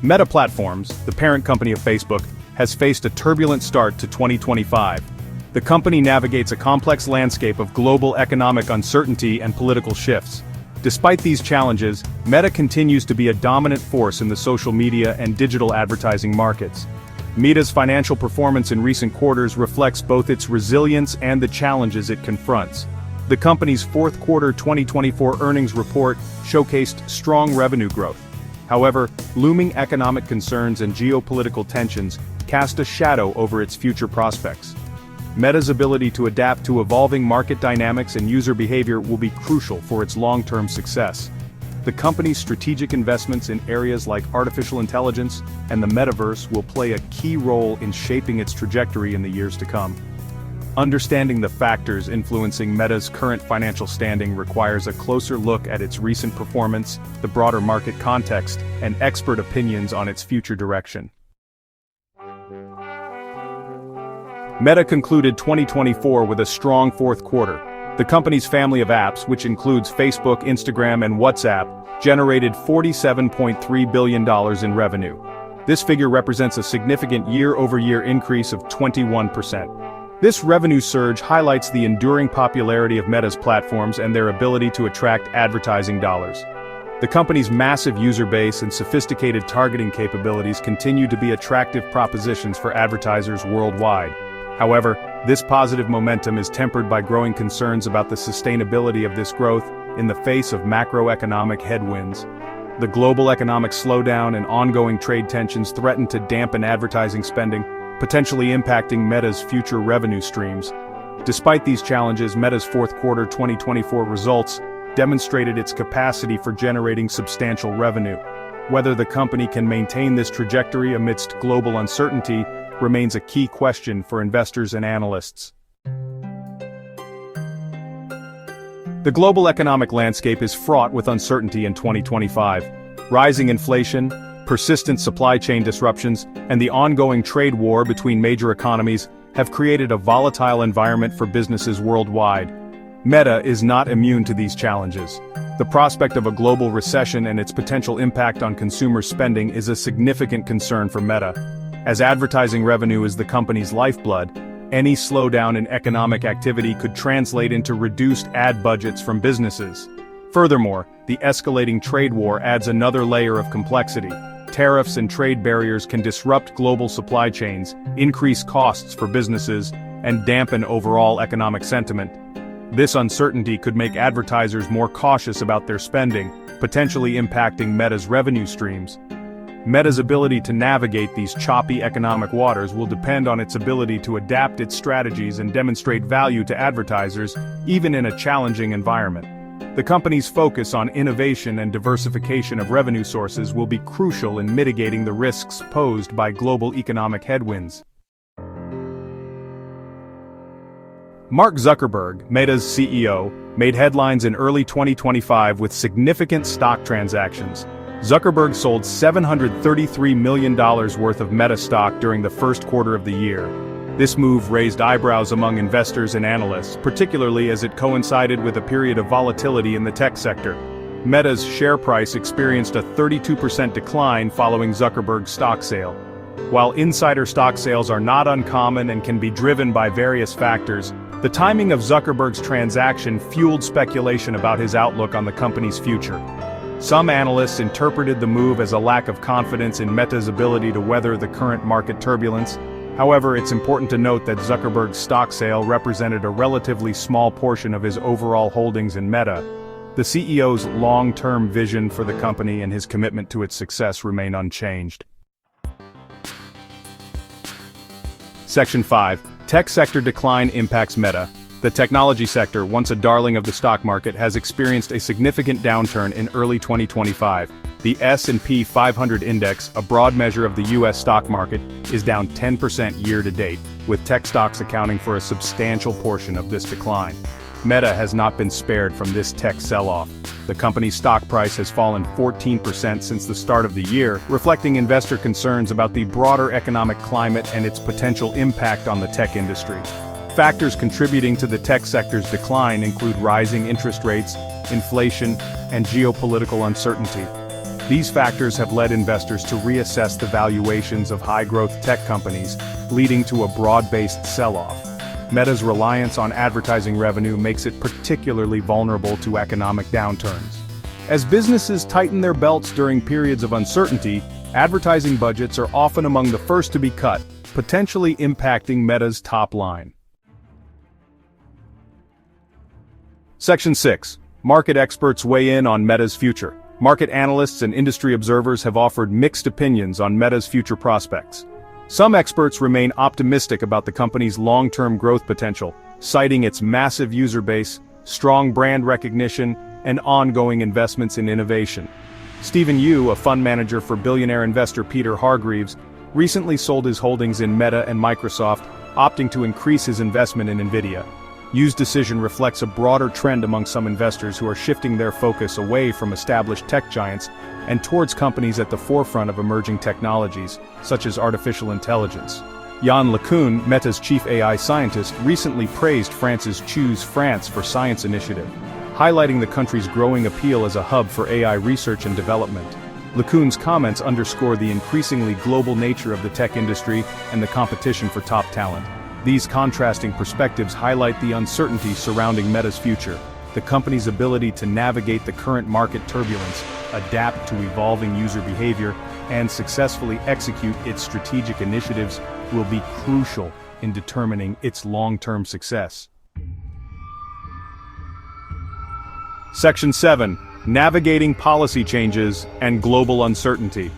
Meta Platforms, the parent company of Facebook, has faced a turbulent start to 2025. The company navigates a complex landscape of global economic uncertainty and political shifts. Despite these challenges, Meta continues to be a dominant force in the social media and digital advertising markets. Meta's financial performance in recent quarters reflects both its resilience and the challenges it confronts. The company's fourth quarter 2024 earnings report showcased strong revenue growth. However, looming economic concerns and geopolitical tensions cast a shadow over its future prospects. Meta's ability to adapt to evolving market dynamics and user behavior will be crucial for its long-term success. The company's strategic investments in areas like artificial intelligence and the metaverse will play a key role in shaping its trajectory in the years to come. Understanding the factors influencing Meta's current financial standing requires a closer look at its recent performance, the broader market context, and expert opinions on its future direction. Meta concluded 2024 with a strong fourth quarter. The company's family of apps, which includes Facebook, Instagram, and WhatsApp, generated $47.3 billion in revenue. This figure represents a significant year-over-year increase of 21%. This revenue surge highlights the enduring popularity of Meta's platforms and their ability to attract advertising dollars. The company's massive user base and sophisticated targeting capabilities continue to be attractive propositions for advertisers worldwide. However, this positive momentum is tempered by growing concerns about the sustainability of this growth in the face of macroeconomic headwinds. The global economic slowdown and ongoing trade tensions threaten to dampen advertising spending, potentially impacting Meta's future revenue streams. Despite these challenges, Meta's fourth quarter 2024 results demonstrated its capacity for generating substantial revenue. Whether the company can maintain this trajectory amidst global uncertainty remains a key question for investors and analysts. The global economic landscape is fraught with uncertainty in 2025. Rising inflation, persistent supply chain disruptions, and the ongoing trade war between major economies have created a volatile environment for businesses worldwide. Meta is not immune to these challenges. The prospect of a global recession and its potential impact on consumer spending is a significant concern for Meta. As advertising revenue is the company's lifeblood, any slowdown in economic activity could translate into reduced ad budgets from businesses. Furthermore, the escalating trade war adds another layer of complexity. Tariffs and trade barriers can disrupt global supply chains, increase costs for businesses, and dampen overall economic sentiment. This uncertainty could make advertisers more cautious about their spending, potentially impacting Meta's revenue streams. Meta's ability to navigate these choppy economic waters will depend on its ability to adapt its strategies and demonstrate value to advertisers, even in a challenging environment. The company's focus on innovation and diversification of revenue sources will be crucial in mitigating the risks posed by global economic headwinds. Mark Zuckerberg, Meta's CEO, made headlines in early 2025 with significant stock transactions. Zuckerberg sold $733 million worth of Meta stock during the first quarter of the year. This move raised eyebrows among investors and analysts, particularly as it coincided with a period of volatility in the tech sector. Meta's share price experienced a 32% decline following Zuckerberg's stock sale. While insider stock sales are not uncommon and can be driven by various factors, the timing of Zuckerberg's transaction fueled speculation about his outlook on the company's future. Some analysts interpreted the move as a lack of confidence in Meta's ability to weather the current market turbulence. However, it's important to note that Zuckerberg's stock sale represented a relatively small portion of his overall holdings in Meta. The CEO's long-term vision for the company and his commitment to its success remain unchanged. Section 5. Tech sector decline impacts Meta. The technology sector, once a darling of the stock market, has experienced a significant downturn in early 2025. The S&P 500 index, a broad measure of the U.S. stock market, is down 10% year-to-date, with tech stocks accounting for a substantial portion of this decline. Meta has not been spared from this tech sell-off. The company's stock price has fallen 14% since the start of the year, reflecting investor concerns about the broader economic climate and its potential impact on the tech industry. Factors contributing to the tech sector's decline include rising interest rates, inflation, and geopolitical uncertainty. These factors have led investors to reassess the valuations of high-growth tech companies, leading to a broad-based sell-off. Meta's reliance on advertising revenue makes it particularly vulnerable to economic downturns. As businesses tighten their belts during periods of uncertainty, advertising budgets are often among the first to be cut, potentially impacting Meta's top line. Section 6. Market experts weigh in on Meta's future. Market analysts and industry observers have offered mixed opinions on Meta's future prospects. Some experts remain optimistic about the company's long-term growth potential, citing its massive user base, strong brand recognition, and ongoing investments in innovation. Stephen Yu, a fund manager for billionaire investor Peter Hargreaves, recently sold his holdings in Meta and Microsoft, opting to increase his investment in Nvidia. Yu's decision reflects a broader trend among some investors who are shifting their focus away from established tech giants and towards companies at the forefront of emerging technologies, such as artificial intelligence. Yann LeCun, Meta's chief AI scientist, recently praised France's Choose France for Science initiative, highlighting the country's growing appeal as a hub for AI research and development. LeCun's comments underscore the increasingly global nature of the tech industry and the competition for top talent. These contrasting perspectives highlight the uncertainty surrounding Meta's future. The company's ability to navigate the current market turbulence, adapt to evolving user behavior, and successfully execute its strategic initiatives will be crucial in determining its long-term success. Section 7. Navigating policy changes and global uncertainty.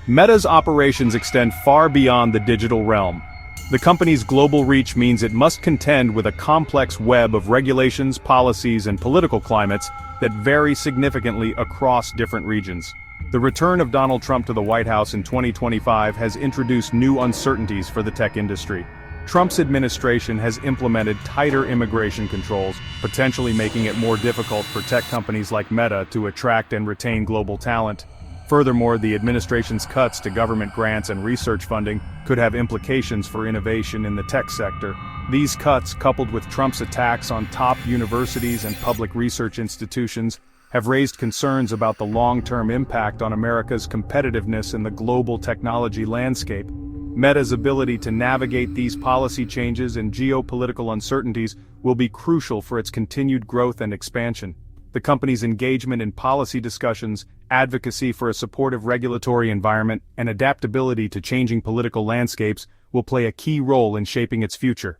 Meta's operations extend far beyond the digital realm. The company's global reach means it must contend with a complex web of regulations, policies, and political climates that vary significantly across different regions. The return of Donald Trump to the White House in 2025 has introduced new uncertainties for the tech industry. Trump's administration has implemented tighter immigration controls, potentially making it more difficult for tech companies like Meta to attract and retain global talent. Furthermore, the administration's cuts to government grants and research funding could have implications for innovation in the tech sector. These cuts, coupled with Trump's attacks on top universities and public research institutions, have raised concerns about the long-term impact on America's competitiveness in the global technology landscape. Meta's ability to navigate these policy changes and geopolitical uncertainties will be crucial for its continued growth and expansion. The company's engagement in policy discussions, advocacy for a supportive regulatory environment, and adaptability to changing political landscapes will play a key role in shaping its future.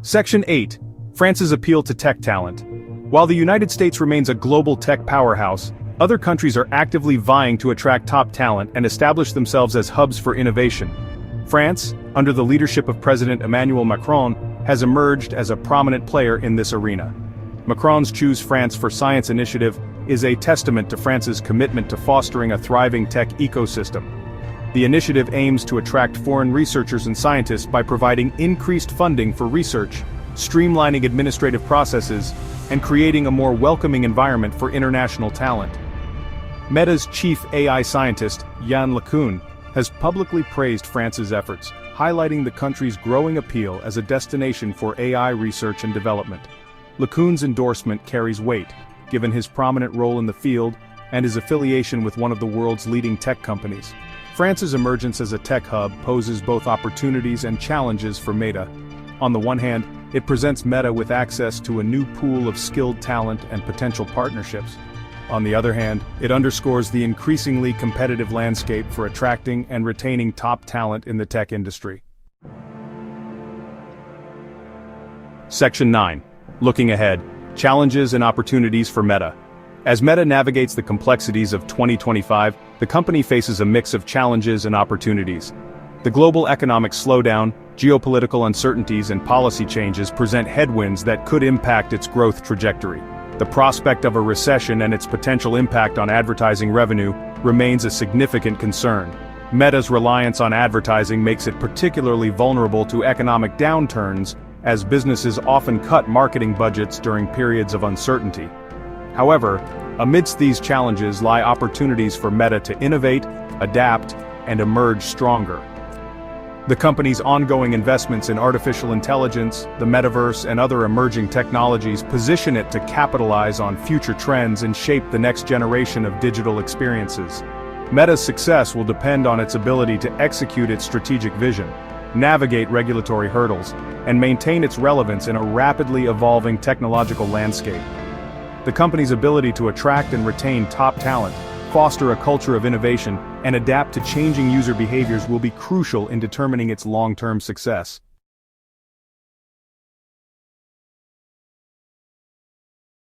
Section 8. France's appeal to tech talent. While the United States remains a global tech powerhouse, other countries are actively vying to attract top talent and establish themselves as hubs for innovation. France, under the leadership of President Emmanuel Macron, has emerged as a prominent player in this arena. Macron's Choose France for Science initiative is a testament to France's commitment to fostering a thriving tech ecosystem. The initiative aims to attract foreign researchers and scientists by providing increased funding for research, streamlining administrative processes, and creating a more welcoming environment for international talent. Meta's chief AI scientist, Yann LeCun, has publicly praised France's efforts, highlighting the country's growing appeal as a destination for AI research and development. LeCun's endorsement carries weight, given his prominent role in the field and his affiliation with one of the world's leading tech companies. France's emergence as a tech hub poses both opportunities and challenges for Meta. On the one hand, it presents Meta with access to a new pool of skilled talent and potential partnerships. On the other hand, it underscores the increasingly competitive landscape for attracting and retaining top talent in the tech industry. Section 9. Looking ahead, challenges and opportunities for Meta. As Meta navigates the complexities of 2025, the company faces a mix of challenges and opportunities. The global economic slowdown, geopolitical uncertainties, and policy changes present headwinds that could impact its growth trajectory. The prospect of a recession and its potential impact on advertising revenue remains a significant concern. Meta's reliance on advertising makes it particularly vulnerable to economic downturns, as businesses often cut marketing budgets during periods of uncertainty. However, amidst these challenges lie opportunities for Meta to innovate, adapt, and emerge stronger. The company's ongoing investments in artificial intelligence, the metaverse, and other emerging technologies position it to capitalize on future trends and shape the next generation of digital experiences. Meta's success will depend on its ability to execute its strategic vision, navigate regulatory hurdles, and maintain its relevance in a rapidly evolving technological landscape. The company's ability to attract and retain top talent, foster a culture of innovation, and adapt to changing user behaviors will be crucial in determining its long-term success.